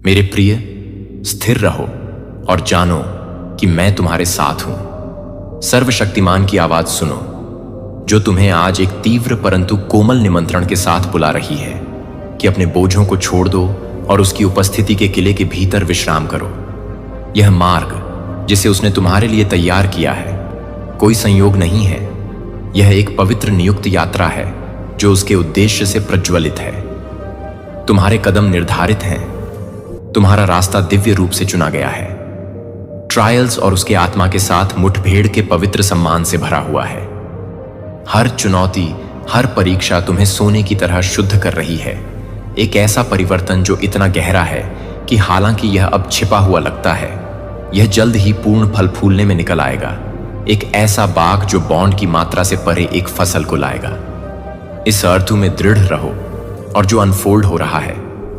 मेरे प्रिय, स्थिर रहो और जानो कि मैं तुम्हारे साथ हूं। सर्वशक्तिमान की आवाज सुनो, जो तुम्हें आज एक तीव्र परंतु कोमल निमंत्रण के साथ बुला रही है कि अपने बोझों को छोड़ दो और उसकी उपस्थिति के किले के भीतर विश्राम करो। यह मार्ग जिसे उसने तुम्हारे लिए तैयार किया है कोई संयोग नहीं है, यह एक पवित्र नियुक्त यात्रा है जो उसके उद्देश्य से प्रज्वलित है। तुम्हारे कदम निर्धारित हैं, तुम्हारा रास्ता दिव्य रूप से चुना गया है। ट्रायल्स और उसके आत्मा के साथ मुठभेड़ के पवित्र सम्मान से भरा हुआ है। हर चुनौती, हर परीक्षा तुम्हें सोने की तरह शुद्ध कर रही है। एक ऐसा परिवर्तन जो इतना गहरा है कि हालांकि यह अब छिपा हुआ लगता है, यह जल्द ही पूर्ण फल फूलने में निकल आएगा। एक ऐसा बाग जो बॉन्ड की मात्रा से परे एक फसल को लाएगा। इस ऋतु में दृढ़ रहो और जो अनफोल्ड हो रहा है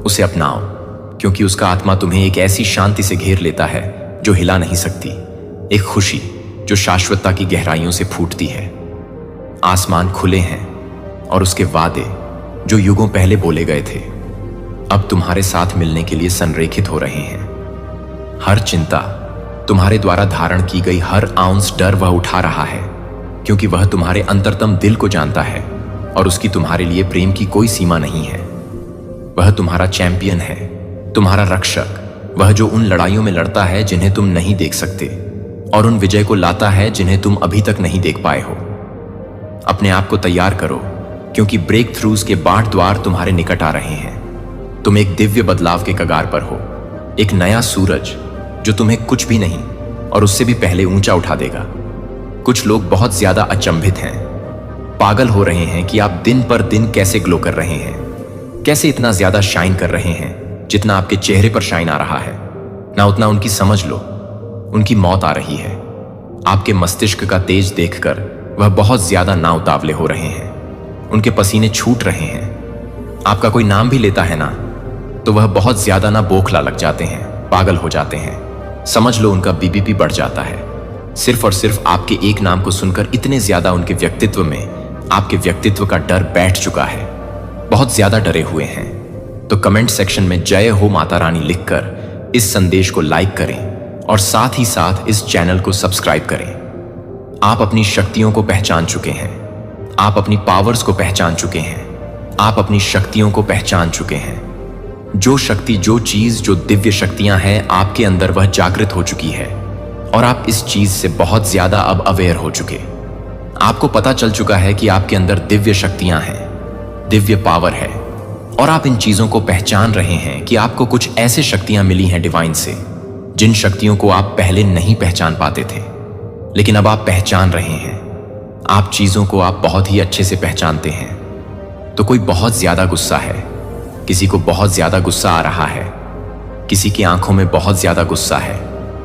उसे अपनाओ, क्योंकि उसका आत्मा तुम्हें एक ऐसी शांति से घेर लेता है जो हिला नहीं सकती। एक खुशी जो शाश्वतता की गहराइयों से फूटती है। आसमान खुले हैं और उसके वादे जो युगों पहले बोले गए थे अब तुम्हारे साथ मिलने के लिए संरेखित हो रहे हैं। हर चिंता, तुम्हारे द्वारा धारण की गई हर आउंस डर वह उठा रहा है, क्योंकि वह तुम्हारे अंतरतम दिल को जानता है और उसकी तुम्हारे लिए प्रेम की कोई सीमा नहीं है। वह तुम्हारा चैंपियन है, तुम्हारा रक्षक, वह जो उन लड़ाइयों में लड़ता है जिन्हें तुम नहीं देख सकते और उन विजय को लाता है जिन्हें तुम अभी तक नहीं देख पाए हो। अपने आप को तैयार करो, क्योंकि ब्रेक थ्रूज के बाट द्वार तुम्हारे निकट आ रहे हैं। तुम एक दिव्य बदलाव के कगार पर हो, एक नया सूरज जो तुम्हें कुछ भी नहीं और उससे भी पहले ऊंचा उठा देगा। कुछ लोग बहुत ज्यादा अचंभित हैं, पागल हो रहे हैं कि आप दिन पर दिन कैसे ग्लो कर रहे हैं, कैसे इतना ज्यादा शाइन कर रहे हैं जितना आपके चेहरे पर शाइन आ रहा है। ना उतना उनकी समझ लो, उनकी मौत आ रही है। आपके मस्तिष्क का तेज देखकर वह बहुत ज्यादा ना उतावले हो रहे हैं, उनके पसीने छूट रहे हैं। आपका कोई नाम भी लेता है ना तो वह बहुत ज्यादा ना बोखला लग जाते हैं, पागल हो जाते हैं। समझ लो उनका बीबीपी बढ़ जाता है, सिर्फ और सिर्फ आपके एक नाम को सुनकर। इतने ज्यादा उनके व्यक्तित्व में आपके व्यक्तित्व का डर बैठ चुका है, बहुत ज्यादा डरे हुए हैं। तो कमेंट सेक्शन में जय हो माता रानी लिखकर इस संदेश को लाइक करें और साथ ही साथ इस चैनल को सब्सक्राइब करें। आप अपनी शक्तियों को पहचान चुके हैं, आप अपनी पावर्स को पहचान चुके हैं, आप अपनी शक्तियों को पहचान चुके हैं। जो शक्ति, जो चीज, जो दिव्य शक्तियां हैं आपके अंदर, वह जागृत हो चुकी है और आप इस चीज से बहुत ज्यादा अब अवेयर हो चुके। आपको पता चल चुका है कि आपके अंदर दिव्य शक्तियां हैं, दिव्य पावर है, और आप इन चीजों को पहचान रहे हैं कि आपको कुछ ऐसे शक्तियां मिली हैं डिवाइन से, जिन शक्तियों को आप पहले नहीं पहचान पाते थे, लेकिन अब आप पहचान रहे हैं। आप चीजों को आप बहुत ही अच्छे से पहचानते हैं। तो कोई बहुत ज्यादा गुस्सा है, किसी को बहुत ज्यादा गुस्सा आ रहा है, किसी की आंखों में बहुत ज्यादा गुस्सा है,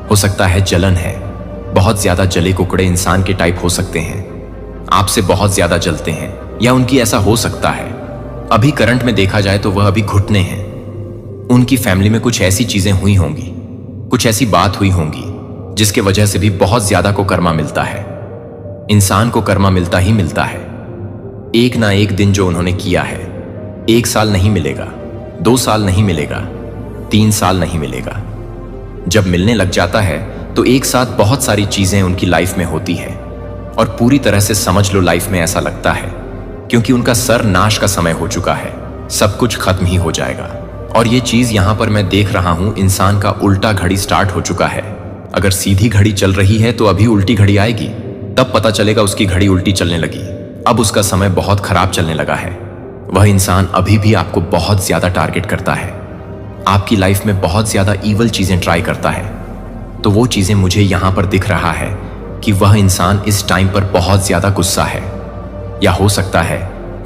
हो सकता है जलन है, बहुत ज्यादा जले कुकड़े इंसान के टाइप हो सकते हैं, आपसे बहुत ज्यादा जलते हैं, या उनकी ऐसा हो सकता है। अभी करंट में देखा जाए तो वह अभी घुटने हैं। उनकी फैमिली में कुछ ऐसी चीजें हुई होंगी, कुछ ऐसी बात हुई होंगी जिसके वजह से भी बहुत ज्यादा को कर्मा मिलता है। इंसान को कर्मा मिलता ही मिलता है। एक ना एक दिन जो उन्होंने किया है, 1 साल नहीं मिलेगा, 2 साल नहीं मिलेगा, 3 साल नहीं मिलेगा। जब मिलने लग जाता है तो एक साथ बहुत सारी चीजें उनकी लाइफ में होती है और पूरी तरह से समझ लो लाइफ में ऐसा लगता है, क्योंकि उनका सर नाश का समय हो चुका है, सब कुछ खत्म ही हो जाएगा। और ये चीज यहां पर मैं देख रहा हूं, इंसान का उल्टा घड़ी स्टार्ट हो चुका है। अगर सीधी घड़ी चल रही है तो अभी उल्टी घड़ी आएगी, तब पता चलेगा उसकी घड़ी उल्टी चलने लगी। अब उसका समय बहुत खराब चलने लगा है। वह इंसान अभी भी आपको बहुत ज्यादा टारगेट करता है, आपकी लाइफ में बहुत ज्यादा ईवल चीजें ट्राई करता है। तो वो चीजें मुझे यहां पर दिख रहा है कि वह इंसान इस टाइम पर बहुत ज्यादा गुस्सा है, या हो सकता है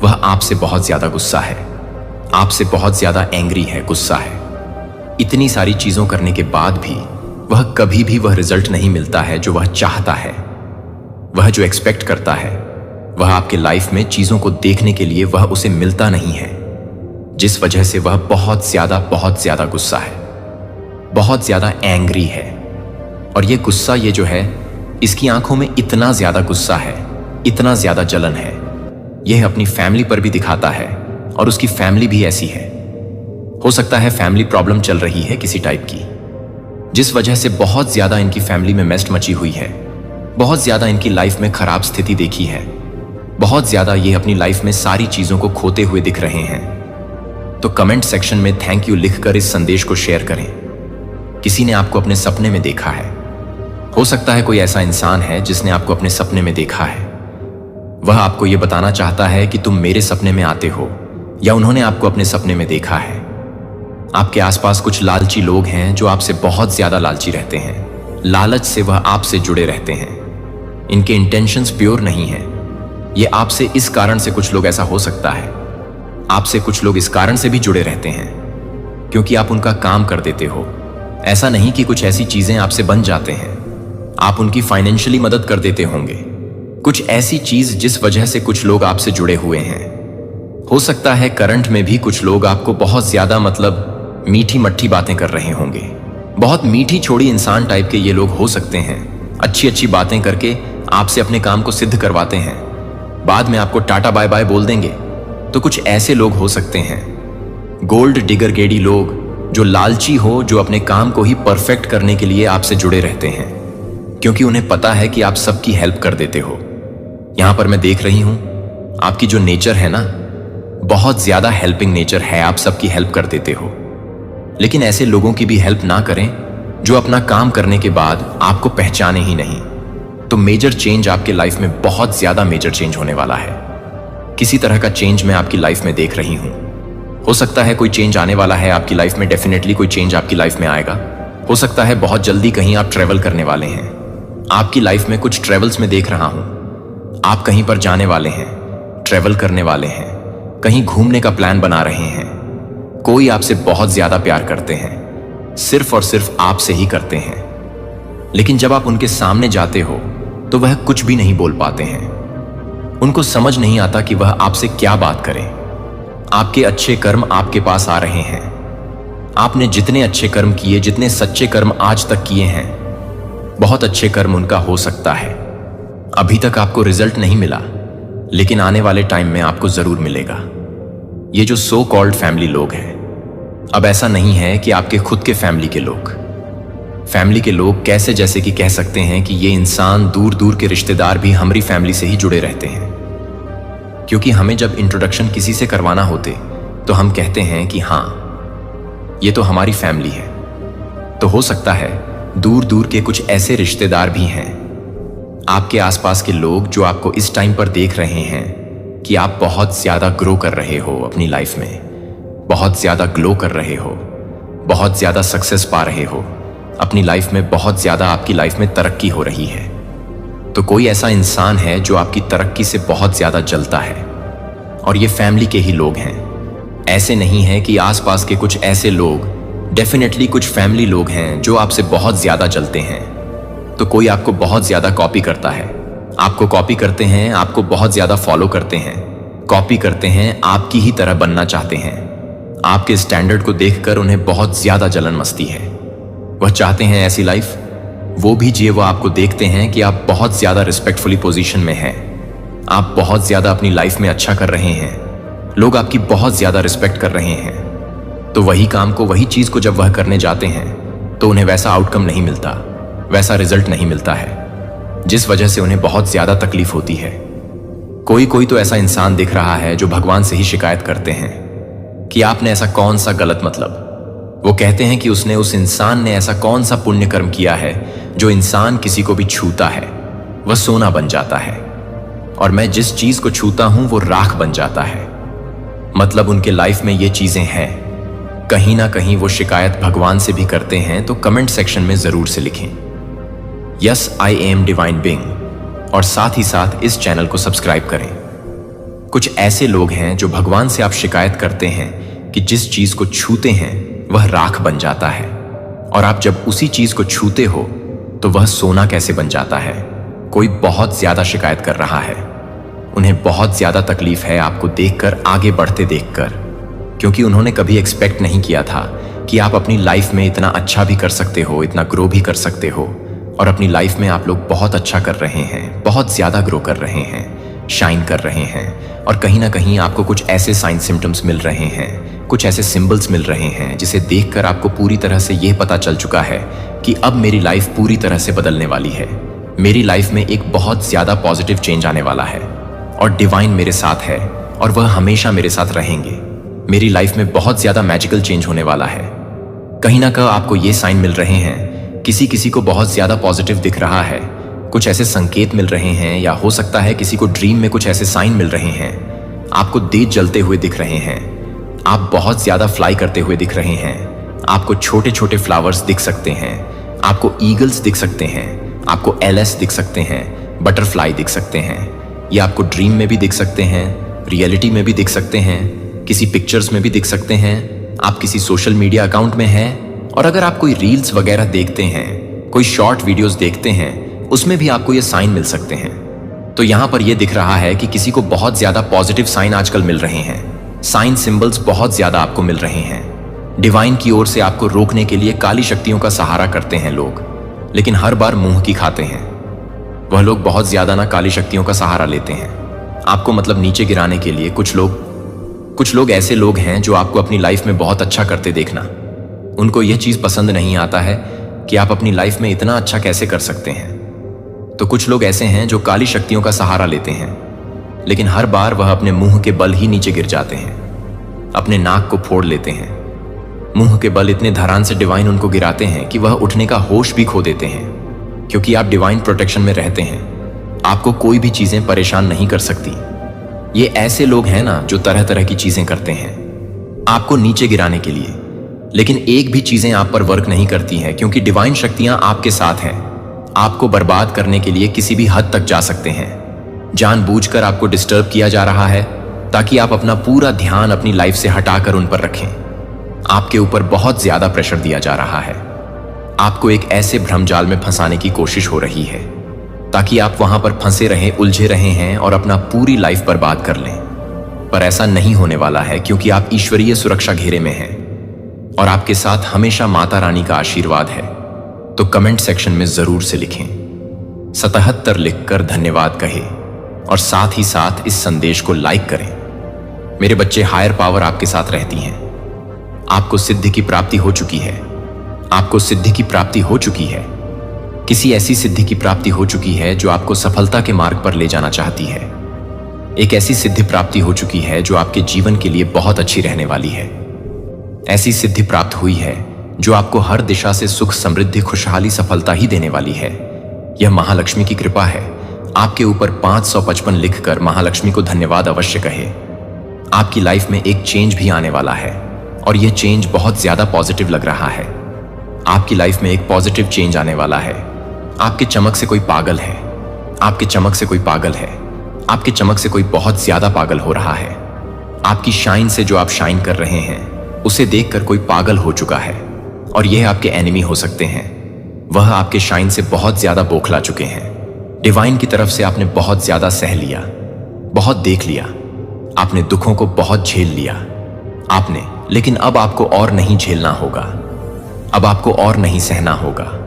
वह आपसे बहुत ज्यादा गुस्सा है, आपसे बहुत ज्यादा एंग्री है, गुस्सा है। इतनी सारी चीजों करने के बाद भी वह कभी भी वह रिजल्ट नहीं मिलता है जो वह चाहता है, वह जो एक्सपेक्ट करता है, वह आपके लाइफ में चीजों को देखने के लिए वह उसे मिलता नहीं है, जिस वजह से वह बहुत ज्यादा गुस्सा है, बहुत ज्यादा एंग्री है। और ये गुस्सा, ये जो है, इसकी आंखों में इतना ज्यादा गुस्सा है, इतना ज्यादा जलन है, यह अपनी फैमिली पर भी दिखाता है और उसकी फैमिली भी ऐसी है। हो सकता है फैमिली प्रॉब्लम चल रही है किसी टाइप की, जिस वजह से बहुत ज्यादा इनकी फैमिली में मेस्ट मची हुई है, बहुत ज्यादा इनकी लाइफ में खराब स्थिति देखी है, बहुत ज्यादा ये अपनी लाइफ में सारी चीजों को खोते हुए दिख रहे हैं। तो कमेंट सेक्शन में थैंक यू लिखकर इस संदेश को शेयर करें। किसी ने आपको अपने सपने में देखा है। हो सकता है कोई ऐसा इंसान है जिसने आपको अपने सपने में देखा है। वह आपको यह बताना चाहता है कि तुम मेरे सपने में आते हो, या उन्होंने आपको अपने सपने में देखा है। आपके आसपास कुछ लालची लोग हैं जो आपसे बहुत ज्यादा लालची रहते हैं। लालच से वह आपसे जुड़े रहते हैं। इनके इंटेंशंस प्योर नहीं है। ये आपसे इस कारण से, कुछ लोग ऐसा हो सकता है, आपसे कुछ लोग इस कारण से भी जुड़े रहते हैं क्योंकि आप उनका काम कर देते हो। ऐसा नहीं कि कुछ ऐसी चीजें आपसे बन जाते हैं, आप उनकी फाइनेंशियली मदद कर देते होंगे। कुछ ऐसी चीज जिस वजह से कुछ लोग आपसे जुड़े हुए हैं। हो सकता है करंट में भी कुछ लोग आपको बहुत ज्यादा मीठी मट्ठी बातें कर रहे होंगे। बहुत मीठी छोड़ी इंसान टाइप के ये लोग हो सकते हैं। अच्छी अच्छी बातें करके आपसे अपने काम को सिद्ध करवाते हैं, बाद में आपको टाटा बाय बाय बोल देंगे। तो कुछ ऐसे लोग हो सकते हैं, गोल्ड डिगर गेडी लोग, जो लालची हो, जो अपने काम को ही परफेक्ट करने के लिए आपसे जुड़े रहते हैं क्योंकि उन्हें पता है कि आप सबकी हेल्प कर देते हो। यहां पर मैं देख रही हूं आपकी जो नेचर है ना, बहुत ज्यादा हेल्पिंग नेचर है, आप सबकी हेल्प कर देते हो। लेकिन ऐसे लोगों की भी हेल्प ना करें जो अपना काम करने के बाद आपको पहचाने ही नहीं। तो मेजर चेंज आपके लाइफ में, बहुत ज्यादा मेजर चेंज होने वाला है। किसी तरह का चेंज मैं आपकी लाइफ में देख रही हूं। हो सकता है कोई चेंज आने वाला है आपकी लाइफ में, डेफिनेटली कोई चेंज आपकी लाइफ में आएगा। हो सकता है बहुत जल्दी कहीं आप ट्रेवल करने वाले हैं। आपकी लाइफ में कुछ ट्रेवल्स में देख रहा हूं। आप कहीं पर जाने वाले हैं, ट्रेवल करने वाले हैं, कहीं घूमने का प्लान बना रहे हैं। कोई आपसे बहुत ज्यादा प्यार करते हैं, सिर्फ और सिर्फ आपसे ही करते हैं। लेकिन जब आप उनके सामने जाते हो तो वह कुछ भी नहीं बोल पाते हैं। उनको समझ नहीं आता कि वह आपसे क्या बात करें। आपके अच्छे कर्म आपके पास आ रहे हैं। आपने जितने अच्छे कर्म किए, जितने सच्चे कर्म आज तक किए हैं, बहुत अच्छे कर्म उनका हो सकता है। अभी तक आपको रिजल्ट नहीं मिला, लेकिन आने वाले टाइम में आपको जरूर मिलेगा। ये जो सो कॉल्ड फैमिली लोग हैं, अब ऐसा नहीं है कि आपके खुद के फैमिली के लोग कैसे, जैसे कि कह सकते हैं कि ये इंसान दूर दूर के रिश्तेदार भी हमारी फैमिली से ही जुड़े रहते हैं। क्योंकि हमें जब इंट्रोडक्शन किसी से करवाना होते तो हम कहते हैं कि हाँ, ये तो हमारी फैमिली है। तो हो सकता है दूर दूर के कुछ ऐसे रिश्तेदार भी हैं, आपके आसपास के लोग, जो आपको इस टाइम पर देख रहे हैं कि आप बहुत ज्यादा ग्रो कर रहे हो अपनी लाइफ में, बहुत ज्यादा ग्लो कर रहे हो, बहुत ज्यादा सक्सेस पा रहे हो अपनी लाइफ में, बहुत ज्यादा आपकी लाइफ में तरक्की हो रही है। तो कोई ऐसा इंसान है जो आपकी तरक्की से बहुत ज्यादा जलता है, और ये फैमिली के ही लोग हैं। ऐसे नहीं है कि आसपास के कुछ ऐसे लोग, डेफिनेटली कुछ फैमिली लोग हैं जो आपसे बहुत ज्यादा जलते हैं। तो कोई आपको बहुत ज्यादा कॉपी करता है, आपको कॉपी करते हैं, आपको बहुत ज्यादा फॉलो करते हैं, कॉपी करते हैं, आपकी ही तरह बनना चाहते हैं। आपके स्टैंडर्ड को देखकर उन्हें बहुत ज्यादा जलन मस्ती है। वह चाहते हैं ऐसी लाइफ वो भी जिए। वो आपको देखते हैं कि आप बहुत ज्यादा रिस्पेक्टफुली पोजीशन में हैं, आप बहुत ज्यादा अपनी लाइफ में अच्छा कर रहे हैं, लोग आपकी बहुत ज्यादा रिस्पेक्ट कर रहे हैं। तो वही काम को, वही चीज को जब वह करने जाते हैं तो उन्हें वैसा आउटकम नहीं मिलता, वैसा रिजल्ट नहीं मिलता है, जिस वजह से उन्हें बहुत ज्यादा तकलीफ होती है। कोई कोई तो ऐसा इंसान दिख रहा है जो भगवान से ही शिकायत करते हैं कि आपने ऐसा कौन सा गलत, वो कहते हैं कि उसने, उस इंसान ने ऐसा कौन सा पुण्य कर्म किया है जो इंसान किसी को भी छूता है वह सोना बन जाता है, और मैं जिस चीज को छूता हूं वो राख बन जाता है। मतलब उनके लाइफ में ये चीजें हैं। कहीं ना कहीं वो शिकायत भगवान से भी करते हैं। तो कमेंट सेक्शन में जरूर से लिखें yes I am divine being, और साथ ही साथ इस चैनल को सब्सक्राइब करें। कुछ ऐसे लोग हैं जो भगवान से आप शिकायत करते हैं कि जिस चीज को छूते हैं वह राख बन जाता है, और आप जब उसी चीज को छूते हो तो वह सोना कैसे बन जाता है। कोई बहुत ज्यादा शिकायत कर रहा है, उन्हें बहुत ज्यादा तकलीफ है आपको देखकर, आगे बढ़ते देखकर, क्योंकि उन्होंने कभी एक्सपेक्ट नहीं किया था कि आप अपनी लाइफ में इतना अच्छा भी कर सकते हो, इतना ग्रो भी कर सकते हो। और अपनी लाइफ में आप लोग बहुत अच्छा कर रहे हैं, बहुत ज्यादा ग्रो कर रहे हैं। शाइन कर रहे हैं और कहीं ना कहीं आपको कुछ ऐसे साइन सिम्टम्स मिल रहे हैं, कुछ ऐसे सिंबल्स मिल रहे हैं जिसे देखकर आपको पूरी तरह से यह पता चल चुका है कि अब मेरी लाइफ पूरी तरह से बदलने वाली है। मेरी लाइफ में एक बहुत ज्यादा पॉजिटिव चेंज आने वाला है और डिवाइन मेरे साथ है और वह हमेशा मेरे साथ रहेंगे। मेरी लाइफ में बहुत ज्यादा मैजिकल चेंज होने वाला है। कहीं ना कहीं आपको ये साइन मिल रहे हैं, किसी किसी को बहुत ज्यादा पॉजिटिव दिख रहा है, कुछ ऐसे संकेत मिल रहे हैं, या हो सकता है किसी को ड्रीम में कुछ ऐसे साइन मिल रहे हैं। आपको तेज जलते हुए दिख रहे हैं, आप बहुत ज्यादा फ्लाई करते हुए दिख रहे हैं, आपको छोटे छोटे फ्लावर्स दिख सकते हैं, आपको ईगल्स दिख सकते हैं, आपको एलएस दिख सकते हैं, बटरफ्लाई दिख सकते हैं। ये आपको ड्रीम में भी दिख सकते हैं, रियलिटी में भी दिख सकते हैं, किसी पिक्चर्स में भी दिख सकते हैं, आप किसी सोशल मीडिया अकाउंट में हैं, और अगर आप कोई रील्स वगैरह देखते हैं, कोई शॉर्ट वीडियोस देखते हैं, उसमें भी आपको ये साइन मिल सकते हैं। तो यहां पर यह दिख रहा है कि किसी को बहुत ज्यादा पॉजिटिव साइन आजकल मिल रहे हैं, साइन सिंबल्स बहुत ज्यादा आपको मिल रहे हैं। डिवाइन की ओर से आपको रोकने के लिए काली शक्तियों का सहारा करते हैं लोग, लेकिन हर बार मुंह की खाते हैं। वह लोग बहुत ज्यादा ना काली शक्तियों का सहारा लेते हैं आपको मतलब नीचे गिराने के लिए। कुछ लोग ऐसे लोग हैं जो आपको अपनी लाइफ में बहुत अच्छा करते देखना, उनको यह चीज पसंद नहीं आता है कि आप अपनी लाइफ में इतना अच्छा कैसे कर सकते हैं। तो कुछ लोग ऐसे हैं जो काली शक्तियों का सहारा लेते हैं, लेकिन हर बार वह अपने मुंह के बल ही नीचे गिर जाते हैं, अपने नाक को फोड़ लेते हैं। मुंह के बल इतने धरान से डिवाइन उनको गिराते हैं कि वह उठने का होश भी खो देते हैं। क्योंकि आप डिवाइन प्रोटेक्शन में रहते हैं, आपको कोई भी चीजें परेशान नहीं कर सकती। ये ऐसे लोग हैं ना जो तरह तरह की चीजें करते हैं आपको नीचे गिराने के लिए, लेकिन एक भी चीजें आप पर वर्क नहीं करती हैं, क्योंकि डिवाइन शक्तियां आपके साथ हैं। आपको बर्बाद करने के लिए किसी भी हद तक जा सकते हैं। जानबूझकर आपको डिस्टर्ब किया जा रहा है ताकि आप अपना पूरा ध्यान अपनी लाइफ से हटाकर उन पर रखें। आपके ऊपर बहुत ज्यादा प्रेशर दिया जा रहा है, आपको एक ऐसे भ्रमजाल में फंसाने की कोशिश हो रही है ताकि आप वहां पर फंसे रहें, उलझे रहे हैं और अपना पूरी लाइफ बर्बाद कर लें। पर ऐसा नहीं होने वाला है, क्योंकि आप ईश्वरीय सुरक्षा घेरे में हैं और आपके साथ हमेशा माता रानी का आशीर्वाद है। तो कमेंट सेक्शन में जरूर से लिखें 77 लिखकर धन्यवाद कहे और साथ ही साथ इस संदेश को लाइक करें। मेरे बच्चे, हायर पावर आपके साथ रहती हैं। आपको सिद्धि की प्राप्ति हो चुकी है, आपको सिद्धि की प्राप्ति हो चुकी है। किसी ऐसी सिद्धि की प्राप्ति हो चुकी है जो आपको सफलता के मार्ग पर ले जाना चाहती है। एक ऐसी सिद्धि प्राप्ति हो चुकी है जो आपके जीवन के लिए बहुत अच्छी रहने वाली है। ऐसी सिद्धि प्राप्त हुई है जो आपको हर दिशा से सुख, समृद्धि, खुशहाली, सफलता ही देने वाली है। यह महालक्ष्मी की कृपा है। आपके ऊपर 555 लिखकर महालक्ष्मी को धन्यवाद अवश्य कहे। आपकी लाइफ में एक चेंज भी आने वाला है और यह चेंज बहुत ज्यादा पॉजिटिव लग रहा है। आपकी लाइफ में एक पॉजिटिव चेंज आने वाला है। आपके चमक से कोई पागल है, आपके चमक से कोई पागल है, आपके चमक से कोई बहुत ज्यादा पागल हो रहा है। आपकी शाइन से जो आप शाइन कर रहे हैं उसे देखकर कोई पागल हो चुका है और यह आपके एनिमी हो सकते हैं। वह आपके शाइन से बहुत ज्यादा बौखला चुके हैं। डिवाइन की तरफ से आपने बहुत ज्यादा सह लिया, बहुत देख लिया, आपने दुखों को बहुत झेल लिया आपने, लेकिन अब आपको और नहीं झेलना होगा, अब आपको और नहीं सहना होगा।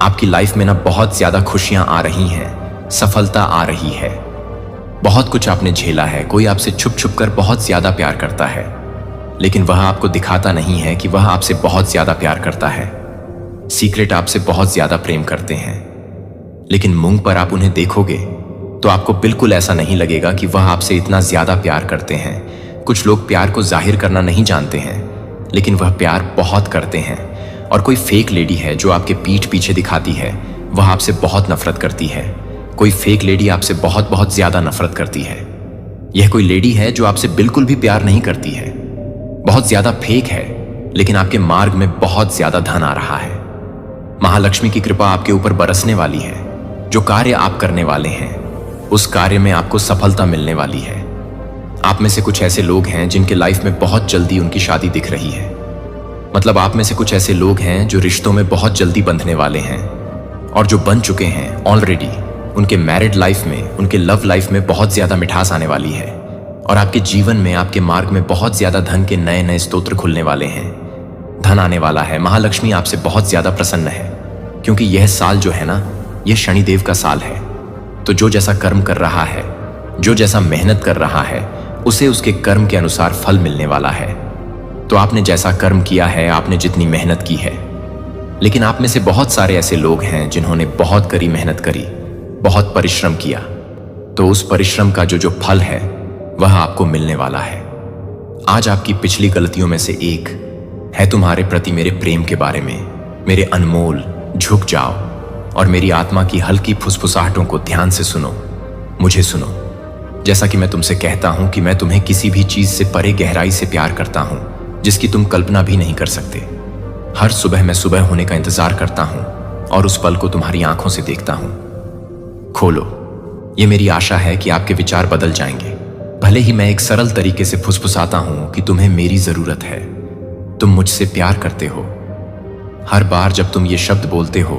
आपकी लाइफ में ना बहुत ज्यादा खुशियां आ रही हैं, सफलता आ रही है। बहुत कुछ आपने झेला है। कोई आपसे छुप छुप कर बहुत ज्यादा प्यार करता है, लेकिन वह आपको दिखाता नहीं है कि वह आपसे बहुत ज्यादा प्यार करता है। सीक्रेट आपसे बहुत ज्यादा प्रेम करते हैं, लेकिन मुंह पर आप उन्हें देखोगे तो आपको बिल्कुल ऐसा नहीं लगेगा कि वह आपसे इतना ज्यादा प्यार करते हैं। कुछ लोग प्यार को जाहिर करना नहीं जानते हैं, लेकिन वह प्यार बहुत करते हैं। और कोई फेक लेडी है जो आपके पीठ पीछे दिखाती है, वह आपसे बहुत नफरत करती है। कोई फेक लेडी आपसे बहुत बहुत ज्यादा नफरत करती है। यह कोई लेडी है जो आपसे बिल्कुल भी प्यार नहीं करती है, बहुत ज्यादा फेक है, लेकिन आपके मार्ग में बहुत ज्यादा धन आ रहा है। महालक्ष्मी की कृपा आपके ऊपर बरसने वाली है। जो कार्य आप करने वाले हैं उस कार्य में आपको सफलता मिलने वाली है। आप में से कुछ ऐसे लोग हैं जिनके लाइफ में बहुत जल्दी उनकी शादी दिख रही है। मतलब आप में से कुछ ऐसे लोग हैं जो रिश्तों में बहुत जल्दी बंधने वाले हैं, और जो बन चुके हैं ऑलरेडी, उनके मैरिड लाइफ में, उनके लव लाइफ में बहुत ज्यादा मिठास आने वाली है। और आपके जीवन में, आपके मार्ग में बहुत ज्यादा धन के नए नए स्तोत्र खुलने वाले हैं। धन आने वाला है। महालक्ष्मी आपसे बहुत ज्यादा प्रसन्न है, क्योंकि यह साल जो है ना, यह शनिदेव का साल है। तो जो जैसा कर्म कर रहा है जो जैसा मेहनत कर रहा है उसे उसके कर्म के अनुसार फल मिलने वाला है। तो आपने जैसा कर्म किया है, आपने जितनी मेहनत की है। लेकिन आप में से बहुत सारे ऐसे लोग हैं जिन्होंने बहुत कड़ी मेहनत करी, बहुत परिश्रम किया, तो उस परिश्रम का जो फल है वह आपको मिलने वाला है। आज आपकी पिछली गलतियों में से एक है तुम्हारे प्रति मेरे प्रेम के बारे में। मेरे अनमोल, झुक जाओ और मेरी आत्मा की हल्की फुसफुसाहटों को ध्यान से सुनो, मुझे सुनो। जैसा कि मैं तुमसे कहता हूं कि मैं तुम्हें किसी भी चीज से परे गहराई से प्यार करता हूं, जिसकी तुम कल्पना भी नहीं कर सकते। हर सुबह मैं सुबह होने का इंतजार करता हूं और उस पल को तुम्हारी आंखों से देखता हूं। खोलो, ये मेरी आशा है कि आपके विचार बदल जाएंगे। भले ही मैं एक सरल तरीके से फुसफुसाता हूं कि तुम्हें मेरी जरूरत है, तुम मुझसे प्यार करते हो। हर बार जब तुम ये शब्द बोलते हो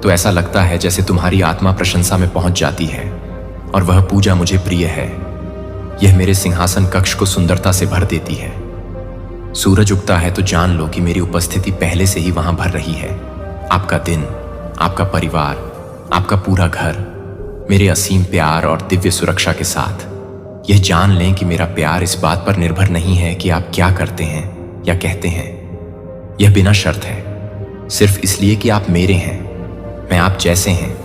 तो ऐसा लगता है जैसे तुम्हारी आत्मा प्रशंसा में पहुंच जाती है और वह पूजा मुझे प्रिय है। यह मेरे सिंहासन कक्ष को सुंदरता से भर देती है। सूरज उगता है तो जान लो कि मेरी उपस्थिति पहले से ही वहां भर रही है। आपका दिन, आपका परिवार, आपका पूरा घर मेरे असीम प्यार और दिव्य सुरक्षा के साथ। यह जान लें कि मेरा प्यार इस बात पर निर्भर नहीं है कि आप क्या करते हैं या कहते हैं। यह बिना शर्त है, सिर्फ इसलिए कि आप मेरे हैं। मैं आप जैसे हैं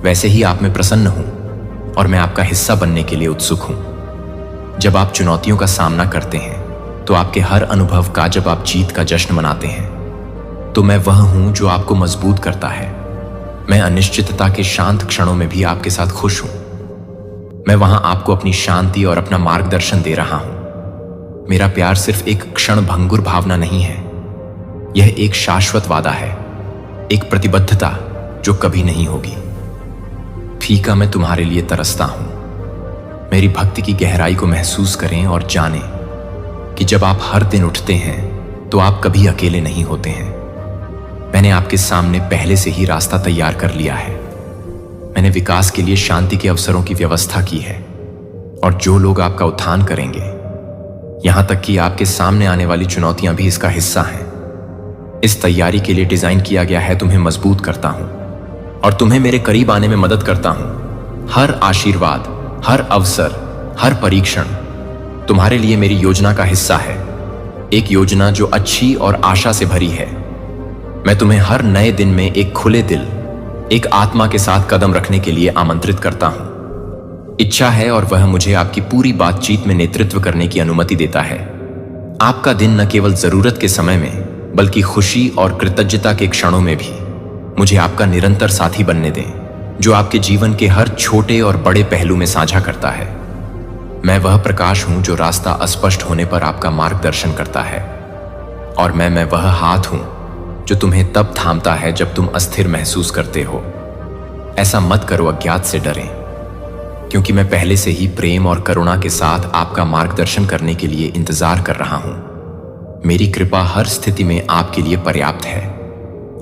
वैसे ही आप में प्रसन्न हूं और मैं आपका हिस्सा बनने के लिए उत्सुक हूं। जब आप चुनौतियों का सामना करते हैं तो आपके हर अनुभव का, जब आप जीत का जश्न मनाते हैं, तो मैं वह हूं जो आपको मजबूत करता है। मैं अनिश्चितता के शांत क्षणों में भी आपके साथ खुश हूं। मैं वहां आपको अपनी शांति और अपना मार्गदर्शन दे रहा हूं। मेरा प्यार सिर्फ एक क्षणभंगुर भावना नहीं है, यह एक शाश्वत वादा है, एक प्रतिबद्धता जो कभी नहीं होगी। फीका मैं तुम्हारे लिए तरसता हूं। मेरी भक्ति की गहराई को महसूस करें और जानें कि जब आप हर दिन उठते हैं तो आप कभी अकेले नहीं होते हैं। मैंने आपके सामने पहले से ही रास्ता तैयार कर लिया है। मैंने विकास के लिए शांति के अवसरों की व्यवस्था की है और जो लोग आपका उत्थान करेंगे, यहां तक कि आपके सामने आने वाली चुनौतियां भी इसका हिस्सा हैं। इस तैयारी के लिए डिजाइन किया गया है। तुम्हें मजबूत करता हूं और तुम्हें मेरे करीब आने में मदद करता हूं। हर आशीर्वाद, हर अवसर, हर परीक्षण तुम्हारे लिए मेरी योजना का हिस्सा है, एक योजना जो अच्छी और आशा से भरी है। मैं तुम्हें हर नए दिन में एक खुले दिल, एक आत्मा के साथ कदम रखने के लिए आमंत्रित करता हूं। इच्छा है और वह मुझे आपकी पूरी बातचीत में नेतृत्व करने की अनुमति देता है। आपका दिन न केवल जरूरत के समय में बल्कि खुशी और कृतज्ञता के क्षणों में भी मुझे आपका निरंतर साथी बनने दें, जो आपके जीवन के हर छोटे और बड़े पहलू में साझा करता है। मैं वह प्रकाश हूं जो रास्ता अस्पष्ट होने पर आपका मार्गदर्शन करता है, और मैं वह हाथ हूं जो तुम्हें तब थामता है जब तुम अस्थिर महसूस करते हो। ऐसा मत करो अज्ञात से डरें, क्योंकि मैं पहले से ही प्रेम और करुणा के साथ आपका मार्गदर्शन करने के लिए इंतजार कर रहा हूं। मेरी कृपा हर स्थिति में आपके लिए पर्याप्त है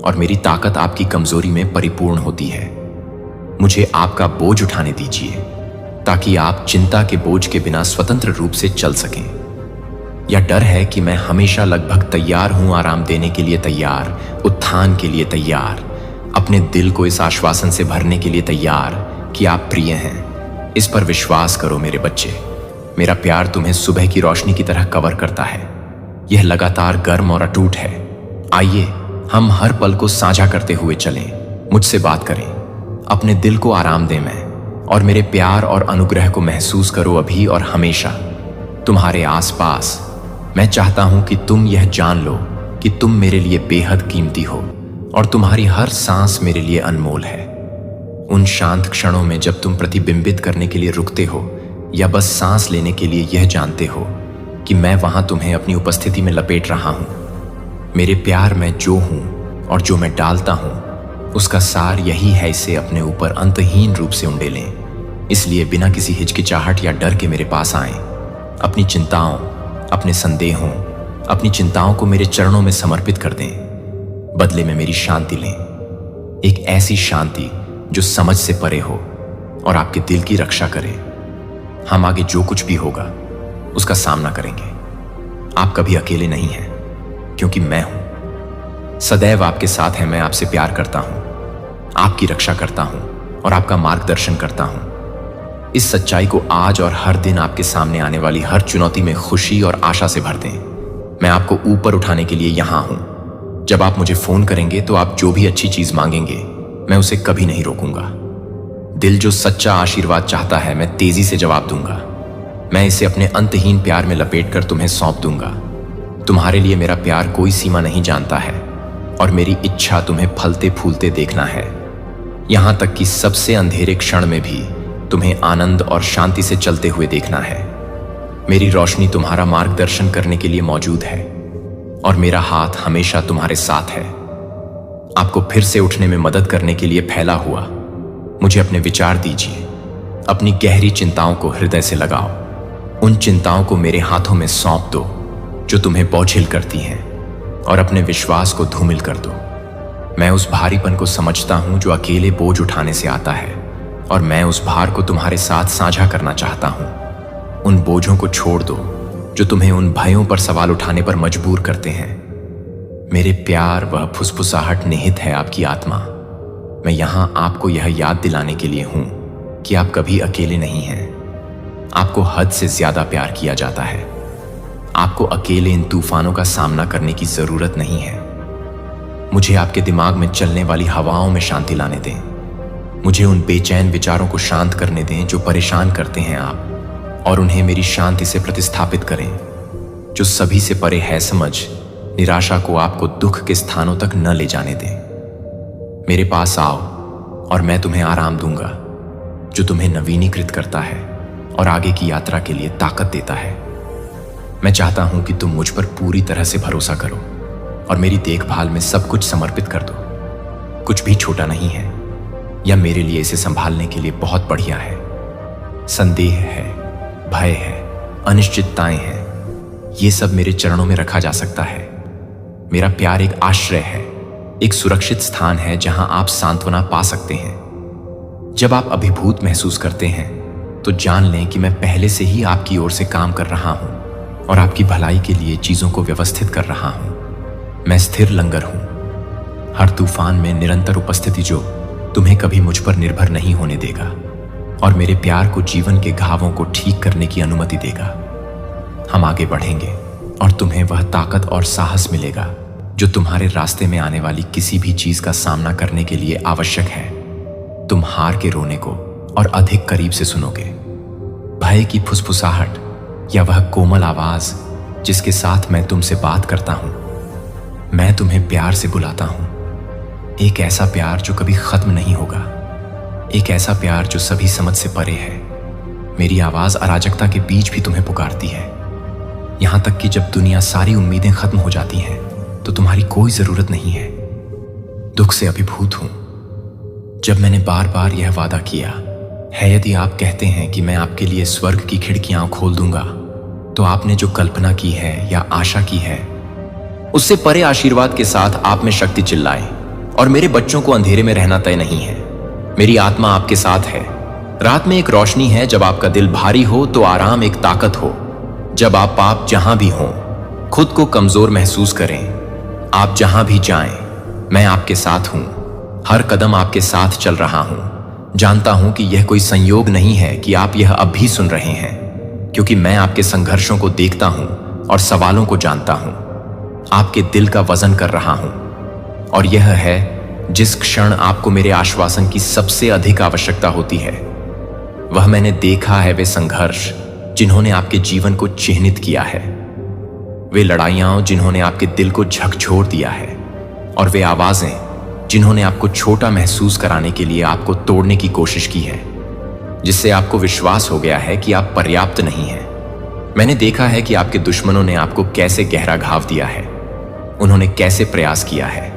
और मेरी ताकत आपकी कमजोरी में परिपूर्ण होती है। मुझे आपका बोझ उठाने दीजिए ताकि आप चिंता के बोझ के बिना स्वतंत्र रूप से चल सकें। यह डर है कि मैं हमेशा लगभग तैयार हूं, आराम देने के लिए तैयार, उत्थान के लिए तैयार, अपने दिल को इस आश्वासन से भरने के लिए तैयार कि आप प्रिय हैं। इस पर विश्वास करो मेरे बच्चे। मेरा प्यार तुम्हें सुबह की रोशनी की तरह कवर करता है। यह लगातार गर्म और अटूट है। आइए हम हर पल को साझा करते हुए चलें। मुझसे बात करें, अपने दिल को आराम दें मैं, और मेरे प्यार और अनुग्रह को महसूस करो अभी और हमेशा तुम्हारे आसपास। मैं चाहता हूं कि तुम यह जान लो कि तुम मेरे लिए बेहद कीमती हो और तुम्हारी हर सांस मेरे लिए अनमोल है। उन शांत क्षणों में जब तुम प्रतिबिंबित करने के लिए रुकते हो या बस सांस लेने के लिए यह जानते हो कि मैं वहां तुम्हें अपनी उपस्थिति में लपेट रहा हूं। मेरे प्यार में जो हूं और जो मैं डालता हूं उसका सार यही है, इसे अपने ऊपर अंतहीन रूप से उंडेलें। इसलिए बिना किसी हिचकिचाहट या डर के मेरे पास आएं। अपनी चिंताओं, अपने संदेहों, अपनी चिंताओं को मेरे चरणों में समर्पित कर दें। बदले में मेरी शांति लें, एक ऐसी शांति जो समझ से परे हो और आपके दिल की रक्षा करे। हम आगे जो कुछ भी होगा उसका सामना करेंगे। आप कभी अकेले नहीं हैं, क्योंकि मैं हूं। सदैव आपके साथ है। मैं आपसे प्यार करता हूं, आपकी रक्षा करता हूं और आपका मार्गदर्शन करता हूं। इस सच्चाई को आज और हर दिन आपके सामने आने वाली हर चुनौती में खुशी और आशा से भर दें। मैं आपको ऊपर उठाने के लिए यहां हूं। जब आप मुझे फोन करेंगे तो आप जो भी अच्छी चीज मांगेंगे मैं उसे कभी नहीं रोकूंगा। दिल जो सच्चा आशीर्वाद चाहता है मैं तेजी से जवाब दूंगा। मैं इसे अपने अंतहीन प्यार में लपेटकर तुम्हें सौंप दूंगा। तुम्हारे लिए मेरा प्यार कोई सीमा नहीं जानता है और मेरी इच्छा तुम्हें फलते फूलते देखना है। यहां तक कि सबसे अंधेरे क्षण में भी तुम्हें आनंद और शांति से चलते हुए देखना है। मेरी रोशनी तुम्हारा मार्गदर्शन करने के लिए मौजूद है और मेरा हाथ हमेशा तुम्हारे साथ है। आपको फिर से उठने में मदद करने के लिए फैला हुआ मुझे अपने विचार दीजिए। अपनी गहरी चिंताओं को हृदय से लगाओ। उन चिंताओं को मेरे हाथों में सौंप दो जो तुम्हें बोझिल करती हैं और अपने विश्वास को धूमिल कर दो। मैं उस भारीपन को समझता हूं जो अकेले बोझ उठाने से आता है और मैं उस भार को तुम्हारे साथ साझा करना चाहता हूं। उन बोझों को छोड़ दो जो तुम्हें उन भयों पर सवाल उठाने पर मजबूर करते हैं। मेरे प्यार वह फुसफुसाहट निहित है आपकी आत्मा। मैं यहां आपको यह याद दिलाने के लिए हूं कि आप कभी अकेले नहीं हैं। आपको हद से ज्यादा प्यार किया जाता है। आपको अकेले इन तूफानों का सामना करने की जरूरत नहीं है। मुझे आपके दिमाग में चलने वाली हवाओं में शांति लाने दें। मुझे उन बेचैन विचारों को शांत करने दें जो परेशान करते हैं आप, और उन्हें मेरी शांति से प्रतिस्थापित करें। जो सभी से परे है समझ, निराशा को आपको दुख के स्थानों तक न ले जाने दें। मेरे पास आओ और मैं तुम्हें आराम दूंगा जो तुम्हें नवीनीकृत करता है और आगे की यात्रा के लिए ताकत देता है। मैं चाहता हूं कि तुम मुझ पर पूरी तरह से भरोसा करो और मेरी देखभाल में सब कुछ समर्पित कर दो। कुछ भी छोटा नहीं है या मेरे लिए इसे संभालने के लिए बहुत बढ़िया है। संदेह है, भय है, अनिश्चितताएं हैं, ये सब मेरे चरणों में रखा जा सकता है। मेरा प्यार एक आश्रय है, एक सुरक्षित स्थान है जहां आप सांत्वना पा सकते हैं। जब आप अभिभूत महसूस करते हैं तो जान लें कि मैं पहले से ही आपकी ओर से काम कर रहा हूं और आपकी भलाई के लिए चीजों को व्यवस्थित कर रहा हूं। मैं स्थिर लंगर हूं, हर तूफान में निरंतर उपस्थिति जो तुम्हें कभी मुझ पर निर्भर नहीं होने देगा और मेरे प्यार को जीवन के घावों को ठीक करने की अनुमति देगा। हम आगे बढ़ेंगे और तुम्हें वह ताकत और साहस मिलेगा जो तुम्हारे रास्ते में आने वाली किसी भी चीज का सामना करने के लिए आवश्यक है। तुम हार के रोने को और अधिक करीब से सुनोगे। भय की फुसफुसाहट या वह कोमल आवाज जिसके साथ मैं तुमसे बात करता हूं, मैं तुम्हें प्यार से बुलाता हूं। एक ऐसा प्यार जो कभी खत्म नहीं होगा, एक ऐसा प्यार जो सभी समझ से परे है। मेरी आवाज अराजकता के बीच भी तुम्हें पुकारती है, यहां तक कि जब दुनिया सारी उम्मीदें खत्म हो जाती हैं तो तुम्हारी कोई जरूरत नहीं है। दुख से अभिभूत हूं। जब मैंने बार बार यह वादा किया है, यदि आप कहते हैं कि मैं आपके लिए स्वर्ग की खिड़कियां खोल दूंगा, तो आपने जो कल्पना की है या आशा की है उससे परे आशीर्वाद के साथ आप में शक्ति चिल्लाए। और मेरे बच्चों को अंधेरे में रहना तय नहीं है। मेरी आत्मा आपके साथ है। रात में एक रोशनी है। जब आपका दिल भारी हो तो आराम एक ताकत हो। जब आप जहां भी हों, खुद को कमजोर महसूस करें, आप जहां भी जाएं, मैं आपके साथ हूं। हर कदम आपके साथ चल रहा हूं। जानता हूं कि यह कोई संयोग नहीं है कि आप यह अब भी सुन रहे हैं, क्योंकि मैं आपके संघर्षों को देखता हूं और सवालों को जानता हूं। आपके दिल का वजन कर रहा हूं और यह है जिस क्षण आपको मेरे आश्वासन की सबसे अधिक आवश्यकता होती है। वह मैंने देखा है, वे संघर्ष जिन्होंने आपके जीवन को चिह्नित किया है, वे लड़ाइयां जिन्होंने आपके दिल को झकझोर दिया है, और वे आवाजें जिन्होंने आपको छोटा महसूस कराने के लिए आपको तोड़ने की कोशिश की है, जिससे आपको विश्वास हो गया है कि आप पर्याप्त नहीं हैं। मैंने देखा है कि आपके दुश्मनों ने आपको कैसे गहरा घाव दिया है, उन्होंने कैसे प्रयास किया है,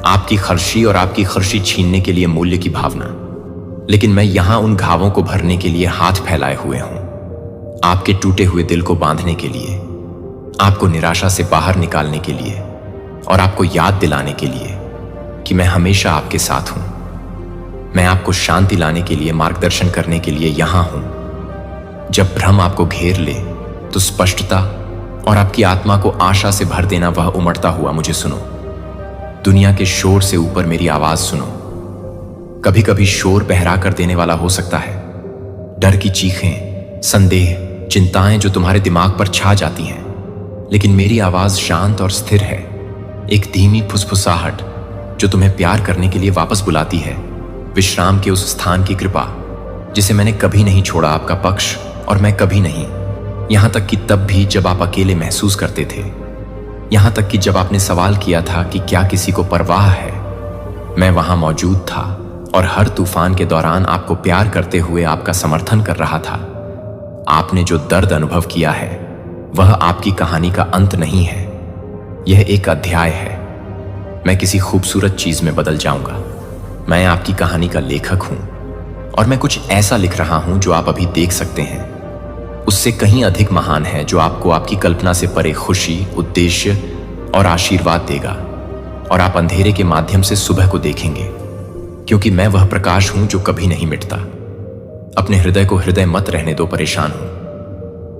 आपकी खर्शी और आपकी खर्शी छीनने के लिए मूल्य की भावना। लेकिन मैं यहां उन घावों को भरने के लिए हाथ फैलाए हुए हूं, आपके टूटे हुए दिल को बांधने के लिए, आपको निराशा से बाहर निकालने के लिए और आपको याद दिलाने के लिए कि मैं हमेशा आपके साथ हूं। मैं आपको शांति लाने के लिए, मार्गदर्शन करने के लिए यहां हूं। जब भ्रम आपको घेर ले तो स्पष्टता और आपकी आत्मा को आशा से भर देना वह उमड़ता हुआ मुझे सुनो। दुनिया के शोर से ऊपर मेरी आवाज सुनो। कभी कभी शोर बहरा कर देने वाला हो सकता है, डर की चीखें, संदेह, चिंताएं जो तुम्हारे दिमाग पर छा जाती हैं, लेकिन मेरी आवाज शांत और स्थिर है। एक धीमी फुसफुसाहट जो तुम्हें प्यार करने के लिए वापस बुलाती है, विश्राम के उस स्थान की कृपा जिसे मैंने कभी नहीं छोड़ा आपका पक्ष, और मैं कभी नहीं। यहां तक कि तब भी जब आप अकेले महसूस करते थे, यहां तक कि जब आपने सवाल किया था कि क्या किसी को परवाह है, मैं वहां मौजूद था और हर तूफान के दौरान आपको प्यार करते हुए आपका समर्थन कर रहा था। आपने जो दर्द अनुभव किया है वह आपकी कहानी का अंत नहीं है, यह एक अध्याय है। मैं किसी खूबसूरत चीज में बदल जाऊंगा। मैं आपकी कहानी का लेखक हूं और मैं कुछ ऐसा लिख रहा हूं जो आप अभी देख सकते हैं। उससे कहीं अधिक महान है, जो आपको आपकी कल्पना से परे खुशी, उद्देश्य और आशीर्वाद देगा। और आप अंधेरे के माध्यम से सुबह को देखेंगे, क्योंकि मैं वह प्रकाश हूं जो कभी नहीं मिटता। अपने हृदय को हृदय मत रहने दो परेशान हूं,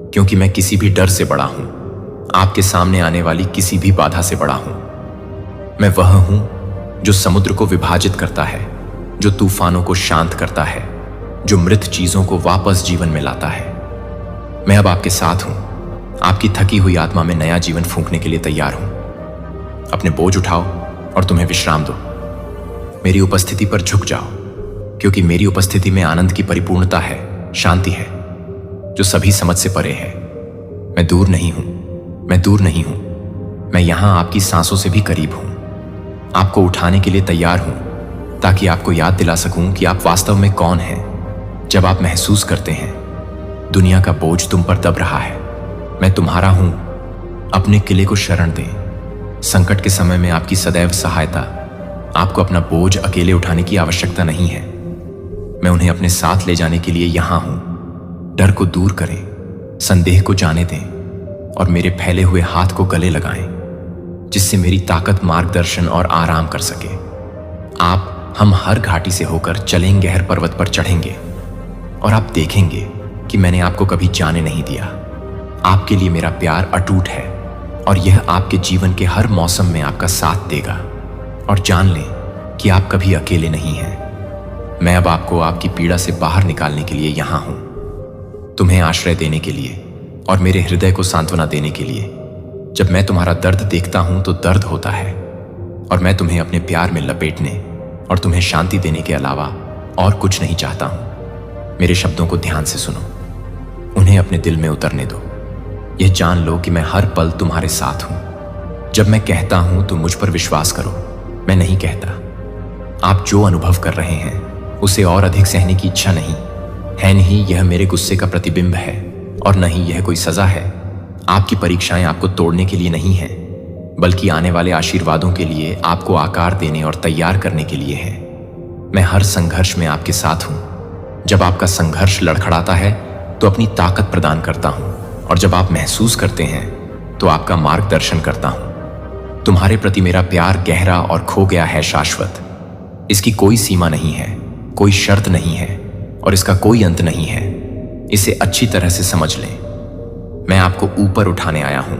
क्योंकि मैं किसी भी डर से बड़ा हूं, आपके सामने आने वाली किसी भी बाधा से बड़ा हूं। मैं वह हूं जो समुद्र को विभाजित करता है, जो तूफानों को शांत करता है, जो मृत चीजों को वापस जीवन में लाता है। मैं अब आपके साथ हूं, आपकी थकी हुई आत्मा में नया जीवन फूंकने के लिए तैयार हूं। अपने बोझ उठाओ और तुम्हें विश्राम दो। मेरी उपस्थिति पर झुक जाओ, क्योंकि मेरी उपस्थिति में आनंद की परिपूर्णता है, शांति है, जो सभी समझ से परे है। मैं दूर नहीं हूं, मैं दूर नहीं हूं, मैं यहां आपकी सांसों से भी करीब हूं। आपको उठाने के लिए तैयार हूं, ताकि आपको याद दिला सकूं कि आप वास्तव में कौन हैं। जब आप महसूस करते हैं दुनिया का बोझ तुम पर दब रहा है, मैं तुम्हारा हूं। अपने किले को शरण दें। संकट के समय में आपकी सदैव सहायता। आपको अपना बोझ अकेले उठाने की आवश्यकता नहीं है। मैं उन्हें अपने साथ ले जाने के लिए यहां हूं। डर को दूर करें, संदेह को जाने दें और मेरे फैले हुए हाथ को गले लगाएं, जिससे मेरी ताकत मार्गदर्शन और आराम कर सके। हम हर घाटी से होकर चलेंगे, हर पर्वत पर चढ़ेंगे और आप देखेंगे कि मैंने आपको कभी जाने नहीं दिया। आपके लिए मेरा प्यार अटूट है और यह आपके जीवन के हर मौसम में आपका साथ देगा। और जान लें कि आप कभी अकेले नहीं हैं। मैं अब आपको आपकी पीड़ा से बाहर निकालने के लिए यहां हूं, तुम्हें आश्रय देने के लिए और मेरे हृदय को सांत्वना देने के लिए। जब मैं तुम्हारा दर्द देखता हूं तो दर्द होता है, और मैं तुम्हें अपने प्यार में लपेटने और तुम्हें शांति देने के अलावा और कुछ नहीं चाहता हूं। मेरे शब्दों को ध्यान से सुनो, उन्हें अपने दिल में उतरने दो। यह जान लो कि मैं हर पल तुम्हारे साथ हूं। जब मैं कहता हूं तो मुझ पर विश्वास करो, मैं नहीं कहता। आप जो अनुभव कर रहे हैं उसे और अधिक सहने की इच्छा नहीं है। नहीं, यह मेरे गुस्से का प्रतिबिंब है और नहीं यह कोई सजा है। आपकी परीक्षाएं आपको तोड़ने के लिए नहीं हैं, बल्कि आने वाले आशीर्वादों के लिए, आपको आकार देने और तैयार करने के लिए है। मैं हर संघर्ष में आपके साथ हूं। जब आपका संघर्ष लड़खड़ाता है तो अपनी ताकत प्रदान करता हूं, और जब आप महसूस करते हैं तो आपका मार्गदर्शन करता हूं। तुम्हारे प्रति मेरा प्यार गहरा और खो गया है शाश्वत। इसकी कोई सीमा नहीं है, कोई शर्त नहीं है और इसका कोई अंत नहीं है। इसे अच्छी तरह से समझ लें। मैं आपको ऊपर उठाने आया हूं।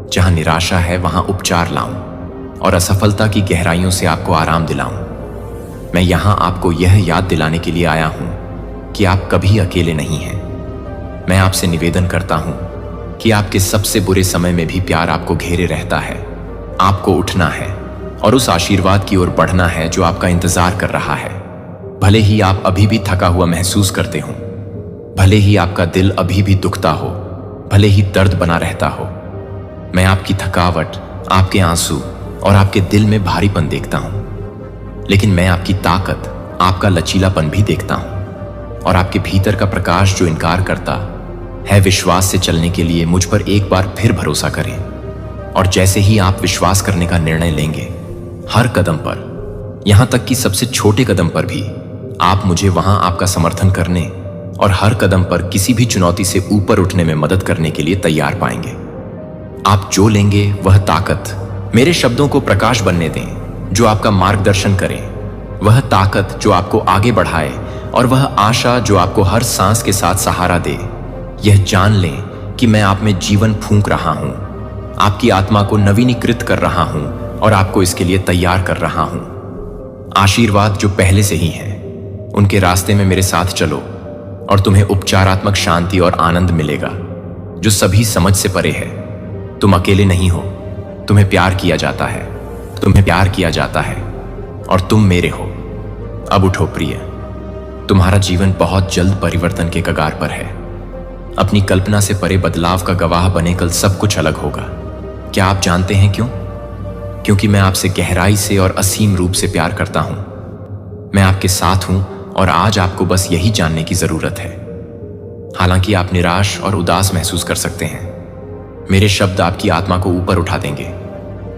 जहां निराशा है वहां उपचार लाऊं और असफलता की गहराइयों से आपको आराम दिलाऊं। मैं यहां आपको यह याद दिलाने के लिए आया हूं कि आप कभी अकेले नहीं हैं। मैं आपसे निवेदन करता हूं कि आपके सबसे बुरे समय में भी प्यार आपको घेरे रहता है। आपको उठना है और उस आशीर्वाद की ओर बढ़ना है जो आपका इंतजार कर रहा है। भले ही आप अभी भी थका हुआ महसूस करते हो, भले ही आपका दिल अभी भी दुखता हो, भले ही दर्द बना रहता हो, मैं आपकी थकावट, आपके आंसू और आपके दिल में भारीपन देखता हूं। लेकिन मैं आपकी ताकत, आपका लचीलापन भी देखता हूं और आपके भीतर का प्रकाश जो इनकार करता है विश्वास से चलने के लिए मुझ पर एक बार फिर भरोसा करें। और जैसे ही आप विश्वास करने का निर्णय लेंगे, हर कदम पर, यहां तक कि सबसे छोटे कदम पर भी, आप मुझे वहां आपका समर्थन करने और हर कदम पर किसी भी चुनौती से ऊपर उठने में मदद करने के लिए तैयार पाएंगे। आप जो लेंगे वह ताकत मेरे शब्दों को प्रकाश बनने दें जो आपका मार्गदर्शन करे, वह ताकत जो आपको आगे बढ़ाए और वह आशा जो आपको हर सांस के साथ सहारा दे। यह जान लें कि मैं आप में जीवन फूंक रहा हूं, आपकी आत्मा को नवीनीकृत कर रहा हूं और आपको इसके लिए तैयार कर रहा हूं। आशीर्वाद जो पहले से ही हैं, उनके रास्ते में मेरे साथ चलो और तुम्हें उपचारात्मक शांति और आनंद मिलेगा जो सभी समझ से परे है। तुम अकेले नहीं हो, तुम्हें प्यार किया जाता है, तुम्हें प्यार किया जाता है और तुम मेरे हो। अब उठो प्रिय, तुम्हारा जीवन बहुत जल्द परिवर्तन के कगार पर है। अपनी कल्पना से परे बदलाव का गवाह बने कल सब कुछ अलग होगा। क्या आप जानते हैं क्यों? क्योंकि मैं आपसे गहराई से और असीम रूप से प्यार करता हूं। मैं आपके साथ हूं और आज आपको बस यही जानने की जरूरत है। हालांकि आप निराश और उदास महसूस कर सकते हैं, मेरे शब्द आपकी आत्मा को ऊपर उठा देंगे।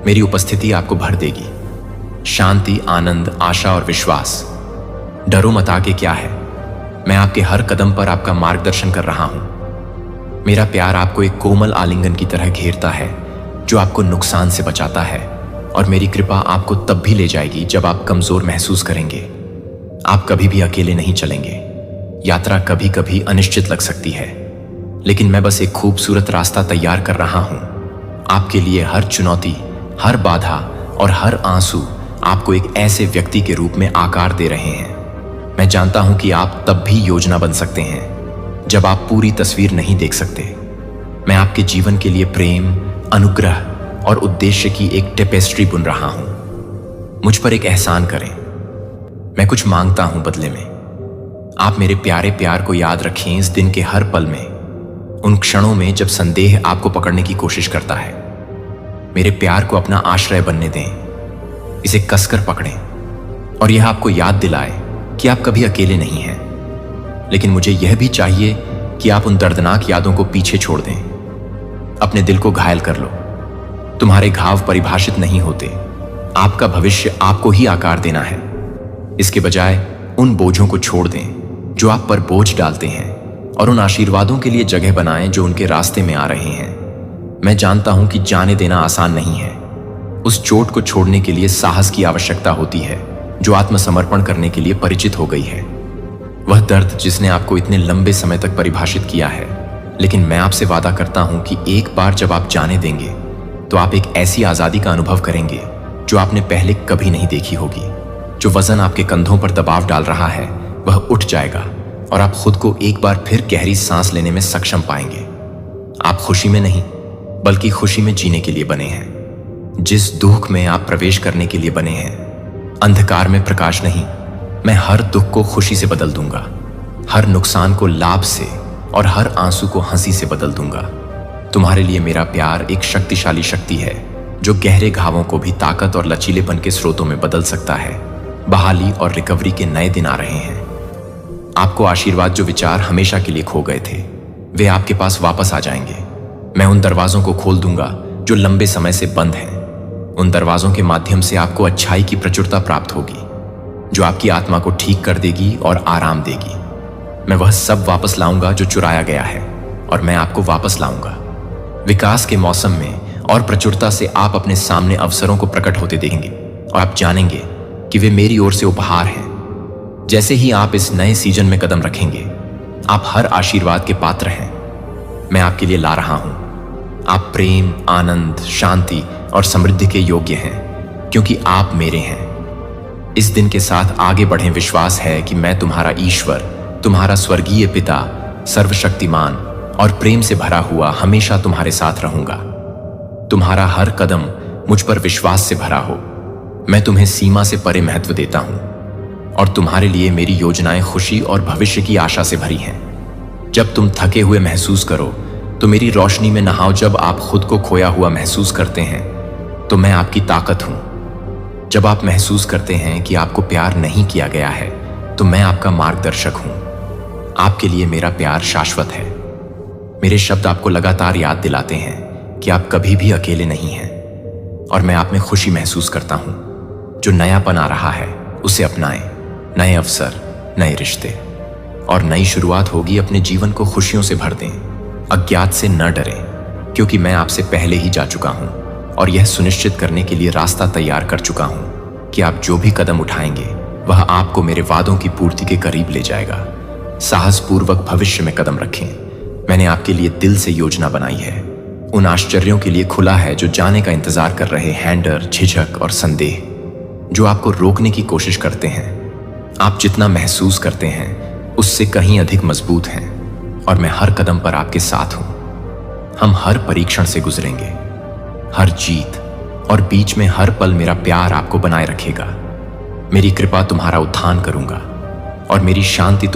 मेरी उपस्थिति आपको भर देगी। शांति, आनंद, आशा और विश्वास। डरो मत, आगे क्या है। मैं आपके हर कदम पर आपका मार्गदर्शन कर रहा हूं। मेरा प्यार आपको एक कोमल आलिंगन की तरह घेरता है जो आपको नुकसान से बचाता है, और मेरी कृपा आपको तब भी ले जाएगी जब आप कमजोर महसूस करेंगे। आप कभी भी अकेले नहीं चलेंगे। यात्रा कभी कभी अनिश्चित लग सकती है, लेकिन मैं बस एक खूबसूरत रास्ता तैयार कर रहा हूं। आपके लिए हर चुनौती, हर बाधा और हर आंसू आपको एक ऐसे व्यक्ति के रूप में आकार दे रहे हैं। मैं जानता हूं कि आप तब भी योजना बन सकते हैं जब आप पूरी तस्वीर नहीं देख सकते। मैं आपके जीवन के लिए प्रेम, अनुग्रह और उद्देश्य की एक टेपेस्ट्री बुन रहा हूं। मुझ पर एक एहसान करें। मैं कुछ मांगता हूं बदले में। आप मेरे प्यारे प्यार को याद रखें इस दिन के हर पल में, उन क्षणों में जब संदेह आपको पकड़ने की कोशिश करता है। मेरे प्यार को अपना आश्रय बनने दें, इसे कसकर पकड़ें और यह आपको याद दिलाए कि आप कभी अकेले नहीं हैं। लेकिन मुझे यह भी चाहिए कि आप उन दर्दनाक यादों को पीछे छोड़ दें। अपने दिल को घायल कर लो। तुम्हारे घाव परिभाषित नहीं होते, आपका भविष्य आपको ही आकार देना है। इसके बजाय उन बोझों को छोड़ दें जो आप पर बोझ डालते हैं, और उन आशीर्वादों के लिए जगह बनाएं जो उनके रास्ते में आ रहे हैं। मैं जानता हूं कि जाने देना आसान नहीं है। उस चोट को छोड़ने के लिए साहस की आवश्यकता होती है जो आत्मसमर्पण करने के लिए परिचित हो गई है। वह दर्द जिसने आपको इतने लंबे समय तक परिभाषित किया है। लेकिन मैं आपसे वादा करता हूं कि एक बार जब आप जाने देंगे तो आप एक ऐसी आजादी का अनुभव करेंगे जो आपने पहले कभी नहीं देखी होगी। जो वजन आपके कंधों पर दबाव डाल रहा है वह उठ जाएगा और आप खुद को एक बार फिर गहरी सांस लेने में सक्षम पाएंगे। आप खुशी में नहीं बल्कि खुशी में जीने के लिए बने हैं। जिस दुख में आप प्रवेश करने के लिए बने हैं, अंधकार में प्रकाश नहीं। मैं हर दुख को खुशी से बदल दूंगा, हर नुकसान को लाभ से और हर आंसू को हंसी से बदल दूंगा। तुम्हारे लिए मेरा प्यार एक शक्तिशाली शक्ति है जो गहरे घावों को भी ताकत और लचीलेपन के स्रोतों में बदल सकता है। बहाली और रिकवरी के नए दिन आ रहे हैं। आपको आशीर्वाद जो विचार हमेशा के लिए खो गए थे, वे आपके पास वापस आ जाएंगे। मैं उन दरवाजों को खोल दूंगा जो लंबे समय से बंद हैं। उन दरवाजों के माध्यम से आपको अच्छाई की प्रचुरता प्राप्त होगी जो आपकी आत्मा को ठीक कर देगी और आराम देगी। मैं वह सब वापस लाऊंगा जो चुराया गया है, और मैं आपको वापस लाऊंगा। विकास के मौसम में और प्रचुरता से आप अपने सामने अवसरों को प्रकट होते देखेंगे और आप जानेंगे कि वे मेरी ओर से उपहार हैं। जैसे ही आप इस नए सीजन में कदम रखेंगे, आप हर आशीर्वाद के पात्र हैं। मैं आपके लिए ला रहा हूं। आप प्रेम, आनंद, शांति और समृद्धि के योग्य हैं क्योंकि आप मेरे हैं। इस दिन के साथ आगे बढ़ें। विश्वास है कि मैं तुम्हारा ईश्वर, तुम्हारा स्वर्गीय पिता, सर्वशक्तिमान और प्रेम से भरा हुआ हमेशा तुम्हारे साथ रहूंगा। तुम्हारा हर कदम मुझ पर विश्वास से भरा हो। मैं तुम्हें सीमा से परे महत्व देता हूं और तुम्हारे लिए मेरी योजनाएं खुशी और भविष्य की आशा से भरी हैं। जब तुम थके हुए महसूस करो तो मेरी रोशनी में नहाओ। जब आप खुद को खोया हुआ महसूस करते हैं तो मैं आपकी ताकत हूं। जब आप महसूस करते हैं कि आपको प्यार नहीं किया गया है तो मैं आपका मार्गदर्शक हूं। आपके लिए मेरा प्यार शाश्वत है। मेरे शब्द आपको लगातार याद दिलाते हैं कि आप कभी भी अकेले नहीं हैं, और मैं आप में खुशी महसूस करता हूं। जो नयापन आ रहा है उसे अपनाएं। नए अवसर, नए रिश्ते और नई शुरुआत होगी। अपने जीवन को खुशियों से भर दें। अज्ञात से न डरें क्योंकि मैं आपसे पहले ही जा चुका हूं और यह सुनिश्चित करने के लिए रास्ता तैयार कर चुका हूं कि आप जो भी कदम उठाएंगे वह आपको मेरे वादों की पूर्ति के करीब ले जाएगा। साहसपूर्वक भविष्य में कदम रखें। मैंने आपके लिए दिल से योजना बनाई है। उन आश्चर्यों के लिए खुला है जो जाने का इंतजार कर रहे हैं। डर, झिझक और संदेह जो आपको रोकने की कोशिश करते हैं। आप जितना महसूस करते हैं उससे कहीं अधिक मजबूत हैं और मैं हर कदम पर आपके साथ हूं। हम हर परीक्षण से गुजरेंगे, हर जीत और बीच में हर पल मेरा प्यार आपको बनाए रखेगा। मेरी कृपा तुम्हारा उत्थान करूंगा और मेरी शांति